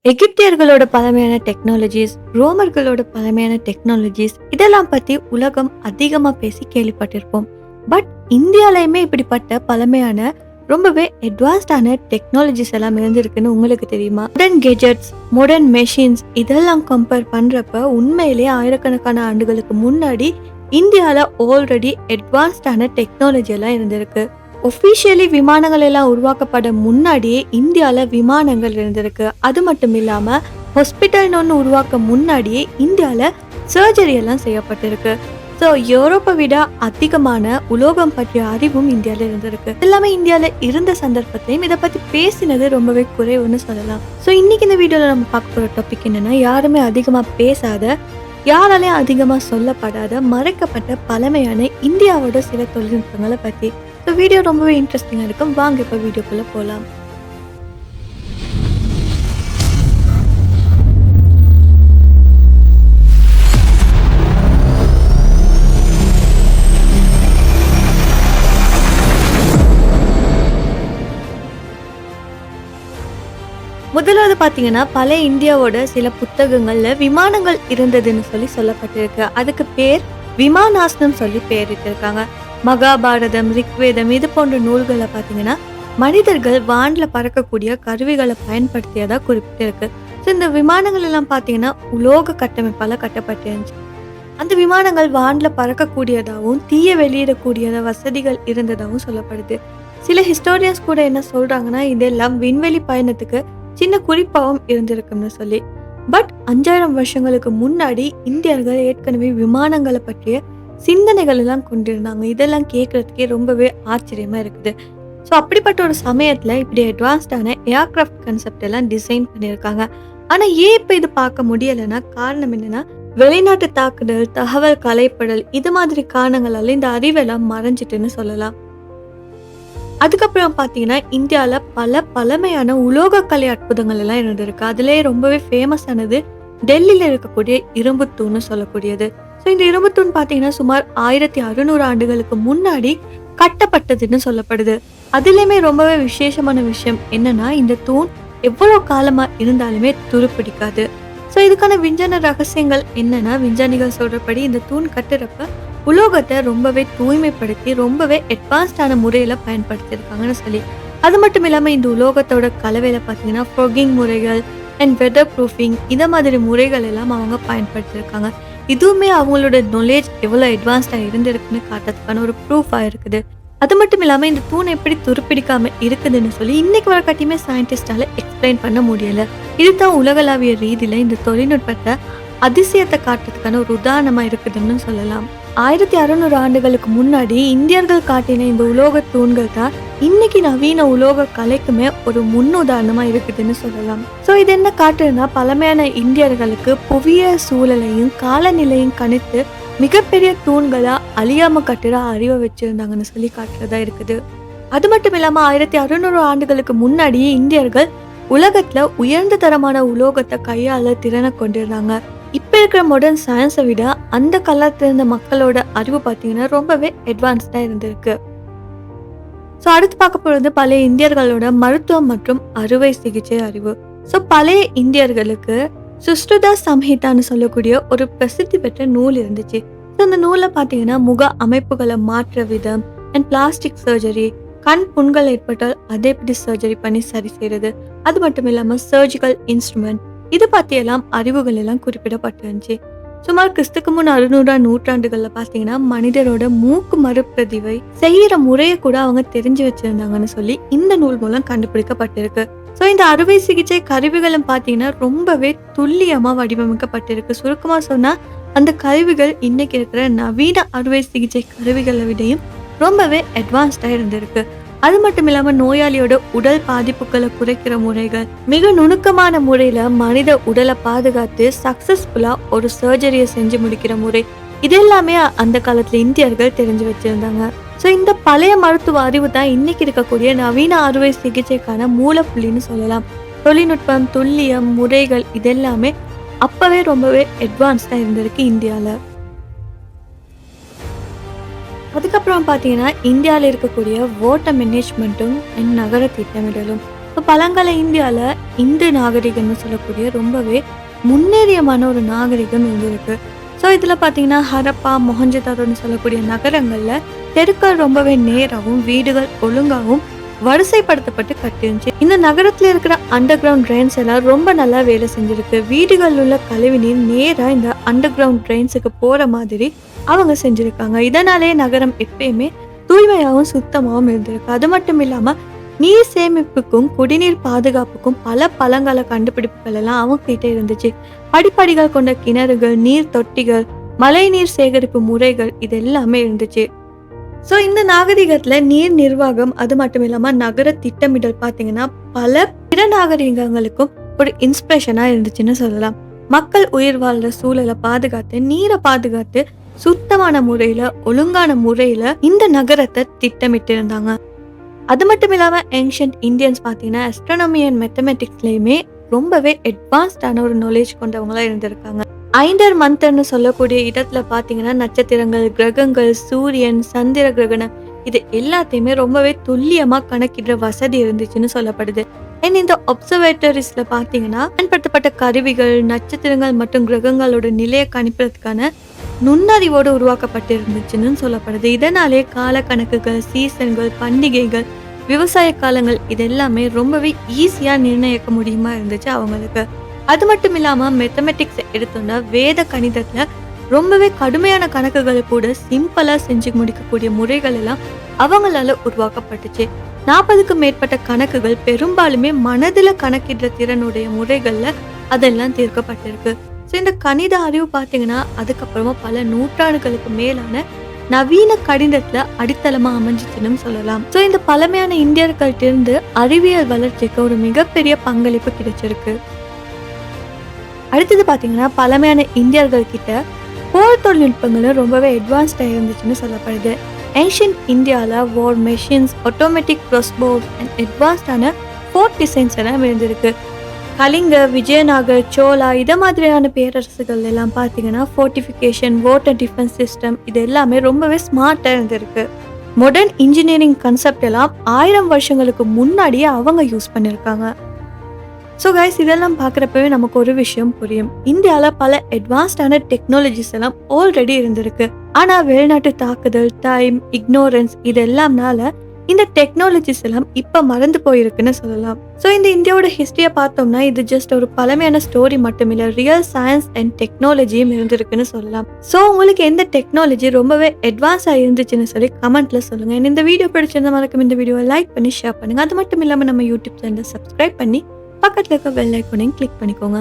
எகிப்தியர்களோட பழமையான டெக்னாலஜிஸ், ரோமர்களோட பழமையான டெக்னாலஜிஸ் இதெல்லாம் பத்தி உலகம் அதிகமா பேசி கேள்விப்பட்டிருப்போம். பட் இந்தியாலயுமே இப்படிப்பட்ட பழமையான ரொம்பவே அட்வான்ஸ்டான டெக்னாலஜிஸ் எல்லாம் இருந்திருக்குன்னு உங்களுக்கு தெரியுமா? மாடர்ன் கெஜெட்ஸ், மாடர்ன் மெஷின்ஸ் இதெல்லாம் கம்பேர் பண்றப்ப உண்மையிலேயே ஆயிரக்கணக்கான ஆண்டுகளுக்கு முன்னாடி இந்தியால ஆல்ரெடி அட்வான்ஸ்டான டெக்னாலஜி எல்லாம் இருந்திருக்கு. ஒஃபிஷியலி விமானங்கள் எல்லாம் உருவாக்கப்பட முன்னாடியே இந்தியால விமானங்கள் இருந்திருக்கு. அது மட்டும் இல்லாம ஹாஸ்பிட்டல்னு ஒன்று உருவாக்க முன்னாடியே இந்தியால சர்ஜரி எல்லாம் செய்யப்பட்டிருக்கு. ஸோ யூரோப்பை விட அதிகமான உலோகம் பற்றிய அறிவும் இந்தியாவில் இருந்திருக்கு. எல்லாமே இந்தியாவில் இருந்த சந்தர்ப்பத்தையும் இதை பற்றி பேசினது ரொம்பவே குறைவுன்னு சொல்லலாம். ஸோ இன்னைக்கு இந்த வீடியோவில் நம்ம பார்க்க போகிற டாபிக் என்னன்னா, யாருமே அதிகமாக பேசாத, யாராலையும் அதிகமாக சொல்லப்படாத, மறைக்கப்பட்ட பழமையான இந்தியாவோட சில தொழில்நுட்பங்களை பற்றி. ஸோ வீடியோ ரொம்பவே இன்ட்ரெஸ்டிங்காக இருக்கும். வாங்க இப்போ வீடியோக்குள்ளே போகலாம். முதலாவது பார்த்தீங்கன்னா, பழைய இந்தியாவோட சில புத்தகங்கள்ல விமானங்கள் இருந்ததுன்னு சொல்லப்பட்டிருக்கு. அதுக்கு பேர் விமானாஸ்னம் சொல்லி பேரிட்டிருக்காங்க. மகாபாரதம், ரிக்வேதம் இது போன்ற நூல்களை பார்த்தீங்கன்னா மனிதர்கள் வானில் பறக்கக்கூடிய கருவிகளை பயன்படுத்தியதா குறிப்பிட்டிருக்கு. ஸோ இந்த விமானங்கள் எல்லாம் பார்த்தீங்கன்னா உலோக கட்டமைப்பால் கட்டப்பட்டிருந்துச்சு. அந்த விமானங்கள் வானில் பறக்கக்கூடியதாகவும் தீய வெளியிடக்கூடியத வசதிகள் இருந்ததாகவும் சொல்லப்படுது. சில ஹிஸ்டோரியன்ஸ் கூட என்ன சொல்றாங்கன்னா, இதெல்லாம் விண்வெளி பயணத்துக்கு சின்ன குறிப்பாகவும் இருந்திருக்குன்னு சொல்லி. பட் 5000 வருஷங்களுக்கு முன்னாடி இந்தியர்கள் ஏற்கனவே விமானங்களை பற்றிய சிந்தனைகள் எல்லாம் கொண்டிருந்தாங்க. இதெல்லாம் கேட்கறதுக்கே ரொம்பவே ஆச்சரியமா இருக்குது. ஸோ அப்படிப்பட்ட ஒரு சமயத்துல இப்படி அட்வான்ஸ்டான ஏர்கிராஃப்ட் கான்செப்ட் எல்லாம் டிசைன் பண்ணியிருக்காங்க. ஆனா ஏன் இப்ப இது பார்க்க முடியலைன்னா, காரணம் என்னன்னா, வெளிநாட்டு தாக்குதல், தகவல் கலைப்படல் இது மாதிரி காரணங்களால இந்த அறிவெல்லாம் மறைஞ்சிட்டுன்னு சொல்லலாம். அதுக்கப்புறம் பார்த்தீங்கன்னா, இந்தியாவில் பல பழமையான உலோக கலை அற்புதங்கள் எல்லாம் இருந்திருக்கு. அதுலேயே ரொம்பவே ஃபேமஸ் ஆனது டெல்லியில் இருக்கக்கூடிய இரும்பு தூண்னு சொல்லக்கூடியது. ஸோ இந்த இரும்பு தூண் பார்த்தீங்கன்னா சுமார் 1600 ஆண்டுகளுக்கு முன்னாடி கட்டப்பட்டதுன்னு சொல்லப்படுது. அதுலேயுமே ரொம்பவே விசேஷமான விஷயம் என்னன்னா, இந்த தூண் எவ்வளோ காலமா இருந்தாலுமே துருப்பிடிக்காது. ஸோ இதுக்கான விஞ்ஞான ரகசியங்கள் என்னன்னா, விஞ்ஞானிகள் சொல்றபடி இந்த தூண் கட்டுறப்ப உலோகத்தை ரொம்பவே தூய்மைப்படுத்தி ரொம்பவே அட்வான்ஸ்டான முறையில பயன்படுத்தியிருக்காங்கன்னு சொல்லி. அது மட்டும் இல்லாம இந்த உலோகத்தோட கலவையில பார்த்தீங்கன்னா ஃப்ராகிங் முறைகள் அண்ட் வெதர் ப்ரூஃபிங் இந்த மாதிரி முறைகள் எல்லாம் அவங்க பயன்படுத்தியிருக்காங்க. இதுவுமே அவங்களோட நாலேஜ் எவ்வளோ அட்வான்ஸ்டாக இருந்திருக்குன்னு காட்டுறதுக்கான ஒரு ப்ரூஃபாக இருக்குது. அது மட்டும் இல்லாமல் இந்த தூண் எப்படி துருப்பிடிக்காம இருக்குதுன்னு சொல்லி இன்னைக்கு வர கட்டியுமே சயின்டிஸ்டால எக்ஸ்பிளைன் பண்ண முடியல. இதுதான் உலகளாவிய ரீதியில இந்த தொழில்நுட்பத்தை அதிசயத்தை காட்டுறதுக்கான ஒரு உதாரணமா இருக்குதுன்னு சொல்லலாம். 1600 ஆண்டுகளுக்கு முன்னாடி இந்தியர்கள் காட்டின இந்த உலோக தூண்கள் தான் இன்னைக்கு நவீன உலோக கலைக்குமே ஒரு முன்னுதாரணமா இருக்குதுன்னு சொல்லலாம். ஸோ இது என்ன காட்டுதுன்னா, பழமையான இந்தியர்களுக்கு புவியியல் சூழலையும் காலநிலையும் கணித்து மிகப்பெரிய தூண்களா அழியாம கட்டுற அறிவை வச்சிருந்தாங்கன்னு சொல்லி காட்டுறதா இருக்குது. அது மட்டும் இல்லாம 1600 ஆண்டுகளுக்கு முன்னாடியே இந்தியர்கள் உலகத்துல உயர்ந்த தரமான உலோகத்தை கையாள திறனை கொண்டிருந்தாங்க. இப்ப இருக்கிற மாடர்ன் சயின்ஸை விட அந்த காலத்துல இருந்த மக்களோட அறிவு பார்த்தீங்கன்னா ரொம்பவே அட்வான்ஸ்டா இருந்திருக்கு. ஸோ அடுத்து பார்க்க போறது பழைய இந்தியர்களோட மருத்துவம் மற்றும் அறுவை சிகிச்சை அறிவு. ஸோ பழைய இந்தியர்களுக்கு சுஷ்ருதா சம்ஹிதான்னு சொல்லக்கூடிய ஒரு பிரசித்தி பெற்ற நூல் இருந்துச்சு. ஸோ அந்த நூலை பார்த்தீங்கன்னா முக அமைப்புகளை மாற்ற விதம் அண்ட் பிளாஸ்டிக் சர்ஜரி, கண் புண்கள் ஏற்பட்டால் அதை எப்படி சர்ஜரி பண்ணி சரி செய்யறது, அது மட்டும் இல்லாம சர்ஜிக்கல் இன்ஸ்ட்ருமெண்ட் இது பற்றியெல்லாம் அறிவுகள் எல்லாம் குறிப்பிடப்பட்டிருந்துச்சு. சுமார் கிறிஸ்துக்கு முன் 600ஆம் நூற்றாண்டுகள்ல பார்த்தீங்கன்னா மனிதரோட மூக்கு மறுபிரதிவை செய்யற முறையை கூட அவங்க தெரிஞ்சு வச்சிருந்தாங்கன்னு சொல்லி இந்த நூல் மூலம் கண்டுபிடிக்கப்பட்டிருக்கு. ஸோ இந்த அறுவை சிகிச்சை கருவிகளும் பார்த்தீங்கன்னா ரொம்பவே துல்லியமா வடிவமைக்கப்பட்டிருக்கு. சுருக்கமா சொன்னா, அந்த கருவிகள் இன்னைக்கு இருக்கிற நவீன அறுவை சிகிச்சை கருவிகளை விடையும் ரொம்பவே அட்வான்ஸ்டா இருந்திருக்கு. அது மட்டும் இல்லாம நோயாளியோட உடல் பாதிப்புகளை குறைக்கிற முறைகள், மிக நுணுக்கமான முறையில மனித உடலை பாதுகாத்து சக்சஸ்ஃபுல்லா ஒரு சர்ஜரியை செஞ்சு முடிக்கிற முறை, இதெல்லாமே அந்த காலத்துல இந்தியர்கள் தெரிஞ்சு வச்சிருந்தாங்க. ஸோ இந்த பழைய மருத்துவ அறிவு தான் இன்னைக்கு இருக்கக்கூடிய நவீன அறுவை சிகிச்சைக்கான மூலப்புள்ளின்னு சொல்லலாம். தொழில்நுட்பம், துல்லியம், முறைகள் இதெல்லாமே அப்பவே ரொம்பவே அட்வான்ஸ்டா இருந்திருக்கு இந்தியால. அதுக்கப்புறம் பார்த்தீங்கன்னா, இந்தியாவில் இருக்கக்கூடிய வாட்டர் மேனேஜ்மெண்ட்டும் அண்ட் நகர திட்டமிடலும். இப்போ பழங்கால இந்தியால இந்து நாகரிகம்னு சொல்லக்கூடிய ரொம்பவே முன்னேறியமான ஒரு நாகரிகம் இருந்திருக்கு. ஸோ இதுல பார்த்தீங்கன்னா ஹரப்பா, மொஹஞ்சதாரோன்னு சொல்லக்கூடிய நகரங்கள்ல தெருக்கள் ரொம்பவே நேராகவும் வீடுகள் ஒழுங்காகவும் வரிசைப்படுத்தப்பட்டு கட்டிருந்துச்சு. இந்த நகரத்துல இருக்கிற அண்டர் கிரவுண்ட் ட்ரெயின்ஸ் எல்லாம் ரொம்ப நல்லா வேலை செஞ்சிருக்கு. வீடுகள் உள்ள கழிவுநீர் நேரா இந்த அண்டர் கிரவுண்ட் ட்ரெயின்ஸுக்கு போற மாதிரி அவங்க செஞ்சிருக்காங்க. இதனாலே நகரம் எப்பயுமே தூய்மையாகவும் சுத்தமாகவும் இருந்திருக்கு. அது மட்டும் இல்லாம நீர் சேமிப்புக்கும் குடிநீர் பாதுகாப்புக்கும் பல பழங்கால கண்டுபிடிப்புகள் எல்லாம் அவங்க கிட்ட இருந்துச்சு. படிப்படிகள் கொண்ட கிணறுகள், நீர் தொட்டிகள், மழை நீர் சேகரிப்பு முறைகள் இது எல்லாமே இருந்துச்சு. ஸோ இந்த நாகரிகத்துல நீர் நிர்வாகம் அது மட்டும் இல்லாம நகர திட்டமிடல் பார்த்தீங்கன்னா பல பிற நாகரிகங்களுக்கும் ஒரு இன்ஸ்பிரேஷனா இருந்துச்சுன்னு சொல்லலாம். மக்கள் உயிர் வாழ்ற சூழலை பாதுகாத்து, நீரை பாதுகாத்து, சுத்தமான முறையில ஒழுங்கான முறையில இந்த நகரத்தை திட்டமிட்டு இருந்தாங்க. அது மட்டும் இல்லாம ஏன்ஷியன்ட் இந்தியன்ஸ் பார்த்தீங்கன்னா அஸ்ட்ரானமி அண்ட் மேத்தமெட்டிக்ஸ்லயுமே ரொம்பவே அட்வான்ஸ்டான ஒரு நாலேஜ் கொண்டவங்களா இருந்திருக்காங்க. ஐண்டர் மந்தர்னு சொல்லக்கூடிய இடத்துல பார்த்தீங்கன்னா நட்சத்திரங்கள், கிரகங்கள், சூரியன், சந்திர கிரகணம் இது எல்லாத்தையுமே ரொம்பவே துல்லியமா கணக்கிடுற வசதி இருந்துச்சுன்னு சொல்லப்படுது. அண்ட் இந்த ஒப்சர்வேட்டரிஸ்ல பார்த்தீங்கன்னா பயன்படுத்தப்பட்ட கருவிகள் நட்சத்திரங்கள் மற்றும் கிரகங்களோட நிலையை கணிப்பதற்கான நுண்ணறிவோடு உருவாக்கப்பட்டு இருந்துச்சுன்னு சொல்லப்படுது. இதனாலே கால கணக்குகள், சீசன்கள், பண்டிகைகள், விவசாய காலங்கள் இது எல்லாமே ரொம்பவே ஈஸியா நிர்ணயிக்க முடியுமா இருந்துச்சு அவங்களுக்கு. அது மட்டும் இல்லாம மேத்தமெட்டிக்ஸ் எடுத்தோம்னா வேத கணிதத்துல ரொம்பவே கடுமையான கணக்குகளை கூட சிம்பிளா செஞ்சு முடிக்கக்கூடிய முறைகள் எல்லாம் அவங்களால உருவாக்கப்பட்டுச்சு. 40க்கும் மேற்பட்ட கணக்குகள் பெரும்பாலுமே மனதுல கணக்கிடுற திறனுடைய முறைகள்ல அதெல்லாம் தீர்க்கப்பட்டிருக்கு. ஸோ இந்த கணித அறிவு பார்த்தீங்கன்னா அதுக்கப்புறமா பல நூற்றாண்டுகளுக்கு மேலான நவீன கணிதத்துல அடித்தளமா அமைஞ்சிச்சுன்னு சொல்லலாம். ஸோ இந்த பழமையான இந்தியர்கள்ட்ட இருந்து அறிவியல் வளர்ச்சிக்கு ஒரு மிகப்பெரிய பங்களிப்பு கிடைச்சிருக்கு. அடுத்தது பார்த்தீங்கன்னா பழமையான இந்தியர்கள் கிட்ட போர் தொழில்நுட்பங்களும் ரொம்பவே அட்வான்ஸ்டா இருந்துச்சுன்னு சொல்லப்படுது. ஏன்ஷியன்ட் இந்தியாவில் war machines, automatic crossbows and அட்வான்ஸ்டான ஃபோர்ட் டிசைன்ஸ் எல்லாம் இருந்திருக்கு. கலிங்க, விஜயநகர், சோழா இதை மாதிரியான பேரரசுகள் எல்லாம் பார்த்தீங்கன்னா ஃபோர்டிஃபிகேஷன், வாட்டர் டிஃபென்ஸ் சிஸ்டம் இது எல்லாமே ரொம்பவே ஸ்மார்ட்டாக இருந்திருக்கு. மாடர்ன் இன்ஜினியரிங் கான்செப்ட் எல்லாம் 1000 வருஷங்களுக்கு முன்னாடியே அவங்க யூஸ் பண்ணியிருக்காங்க. ஸோ கைஸ் இதெல்லாம் பார்க்குறப்பவே நமக்கு ஒரு விஷயம் புரியும். இந்தியாவில் பல அட்வான்ஸ்டான டெக்னாலஜிஸ் எல்லாம் ஆல்ரெடி இருந்திருக்கு. ஆனால் வெளிநாட்டு தாக்குதல், டைம், இக்னோரன்ஸ் இது எல்லாம்னால இந்த டெக்னாலஜிஸ் எல்லாம் இப்போ மறந்து போயிருக்குன்னு சொல்லலாம். ஸோ இந்த இந்தியாவோட ஹிஸ்டரியை பார்த்தோம்னா இது ஜஸ்ட் ஒரு பழமையான ஸ்டோரி மட்டும் இல்லை, ரியல் சயின்ஸ் அண்ட் டெக்னாலஜியும் இருந்திருக்குன்னு சொல்லலாம். ஸோ உங்களுக்கு எந்த டெக்னாலஜி ரொம்பவே அட்வான்ஸாக இருந்துச்சுன்னு சொல்லி கமெண்ட்ல சொல்லுங்க. இந்த வீடியோ பிடிச்சிருந்த மறக்காம இந்த வீடியோவை லைக் பண்ணி ஷேர் பண்ணுங்க. அது மட்டும் இல்லாமல் நம்ம யூடியூப் சேனலை சப்ஸ்கிரைப் பண்ணி பக்கத்தில் இருக்க பெல் ஐகானையும் கிளிக் பண்ணிக்கோங்க.